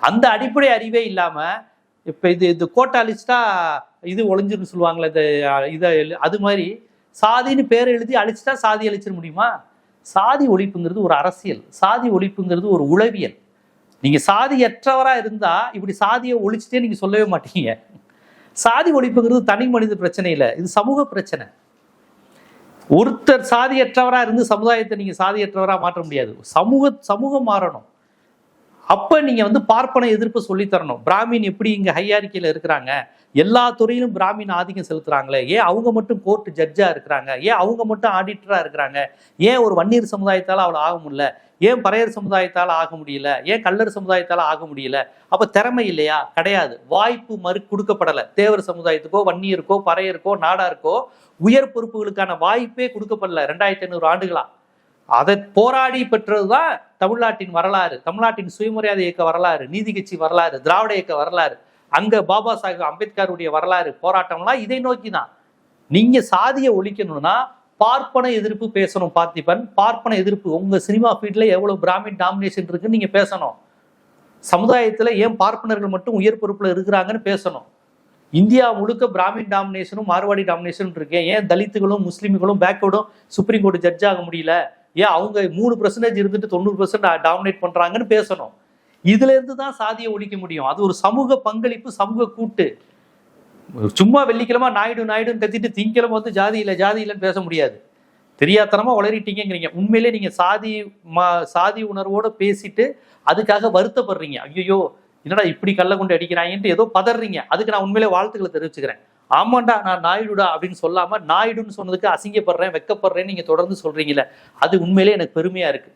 அந்த அடிப்படை அறிவே இல்லாம இப்ப இது கோட்டை அழிச்சிட்டா இது ஒளிஞ்சுன்னு சொல்லுவாங்களே, இதை அது மாதிரி சாதின்னு பேர் எழுதி அழிச்சிட்டா சாதி அழிச்சிட முடியுமா? சாதி ஒழிப்புங்கிறது ஒரு அரசியல், சாதி ஒழிப்புங்கிறது ஒரு உளவியல். நீங்க சாதியற்றவரா இருந்தா இப்படி சாதியை ஒழிச்சிட்டே நீங்க சொல்லவே மாட்டீங்க. சாதி ஒழிப்புங்கிறது தனி மனித பிரச்சனை இல்லை, இது சமூக பிரச்சனை. ஒருத்தர் சாதியற்றவரா இருந்து சமுதாயத்தை நீங்க சாதியற்றவரா மாற்ற முடியாது. சமூகம் மாறணும். அப்ப நீங்க பார்ப்பன எதிர்ப்பு சொல்லி தரணும். பிராமின் எப்படி இங்க ஹையாரிக்கையில இருக்கிறாங்க, எல்லா துறையிலும் பிராமின் ஆதிக்கம் செலுத்துறாங்களே, ஏன் அவங்க மட்டும் கோர்ட் ஜட்ஜா இருக்கிறாங்க, ஏன் அவங்க மட்டும் ஆடிட்டரா இருக்கிறாங்க, ஏன் ஒரு வன்னியர் சமுதாயத்தால அவளை ஆக முடியல, ஏன் பறையர் சமுதாயத்தால ஆக முடியல, ஏன் கல்லர் சமுதாயத்தால ஆக முடியல? அப்ப திறமை இல்லையா? கிடையாது. வாய்ப்பு கொடுக்கப்படல. தேவர் சமுதாயத்துக்கோ வன்னியருக்கோ பறையருக்கோ நாடாருக்கோ உயர் பொறுப்புகளுக்கான வாய்ப்பே கொடுக்கப்படல 2500 ஆண்டுகளா. அதை போராடி பெற்றதுதான் தமிழ்நாட்டின் வரலாறு, தமிழ்நாட்டின் சுயமரியாதை இயக்க வரலாறு, நீதி கட்சி வரலாறு, திராவிட இயக்க வரலாறு, அங்க பாபா சாஹிப் அம்பேத்கருடைய வரலாறு, போராட்டம்லாம் இதை நோக்கி தான். நீங்க சாதியை ஒழிக்கணும்னா பார்ப்பன எதிர்ப்பு பேசணும். பார்த்திபன், பார்ப்பன எதிர்ப்பு. உங்க சினிமா ஃபீல்ட்ல எவ்வளவு பிராமின் டாமினேஷன் இருக்குன்னு நீங்க பேசணும். சமுதாயத்துல ஏன் பார்ப்பனர்கள் மட்டும் உயர் பொறுப்புல இருக்கிறாங்கன்னு பேசணும். இந்தியா முழுக்க பிராமின் டாமினேஷனும் மார்வாடி டாமினேஷனும் இருக்கு. ஏன் தலித்துகளும் முஸ்லிம்களும் பேக்வர்டும் சுப்ரீம் கோர்ட் ஜட்ஜ் ஆக முடியல, ஏன் அவங்க 3% இருந்துட்டு 90% டாமினேட் பண்றாங்கன்னு பேசணும். இதுல இருந்து தான் சாதியை ஒழிக்க முடியும். அது ஒரு சமூக பங்களிப்பு, சமூக கூட்டு. சும்மா வெள்ளிக்கிழமை நாயுடுன்னு கத்திட்டு திங்கிழமை ஜாதி இல்லைன்னு பேச முடியாது. தெரியாதனமா வளரிட்டீங்கிறீங்க. உண்மையிலே நீங்க சாதி உணர்வோட பேசிட்டு அதுக்காக வருத்தப்படுறீங்க. ஐயோ என்னடா இப்படி கல்ல கொண்டு அடிக்கிறாங்கன்ட்டு ஏதோ பதறீங்க. அதுக்கு நான் உண்மையிலே வாழ்த்துக்களை தெரிவிச்சுக்கிறேன். ஆமாண்டா நான் நாயுடுடா அப்படின்னு சொல்லாம நாயுடுன்னு சொன்னதுக்கு அசிங்கப்படுறேன், வெக்கப்படுறேன்னு நீங்க தொடர்ந்து சொல்றீங்களே, அது உண்மையிலே எனக்கு பெருமையா இருக்கு.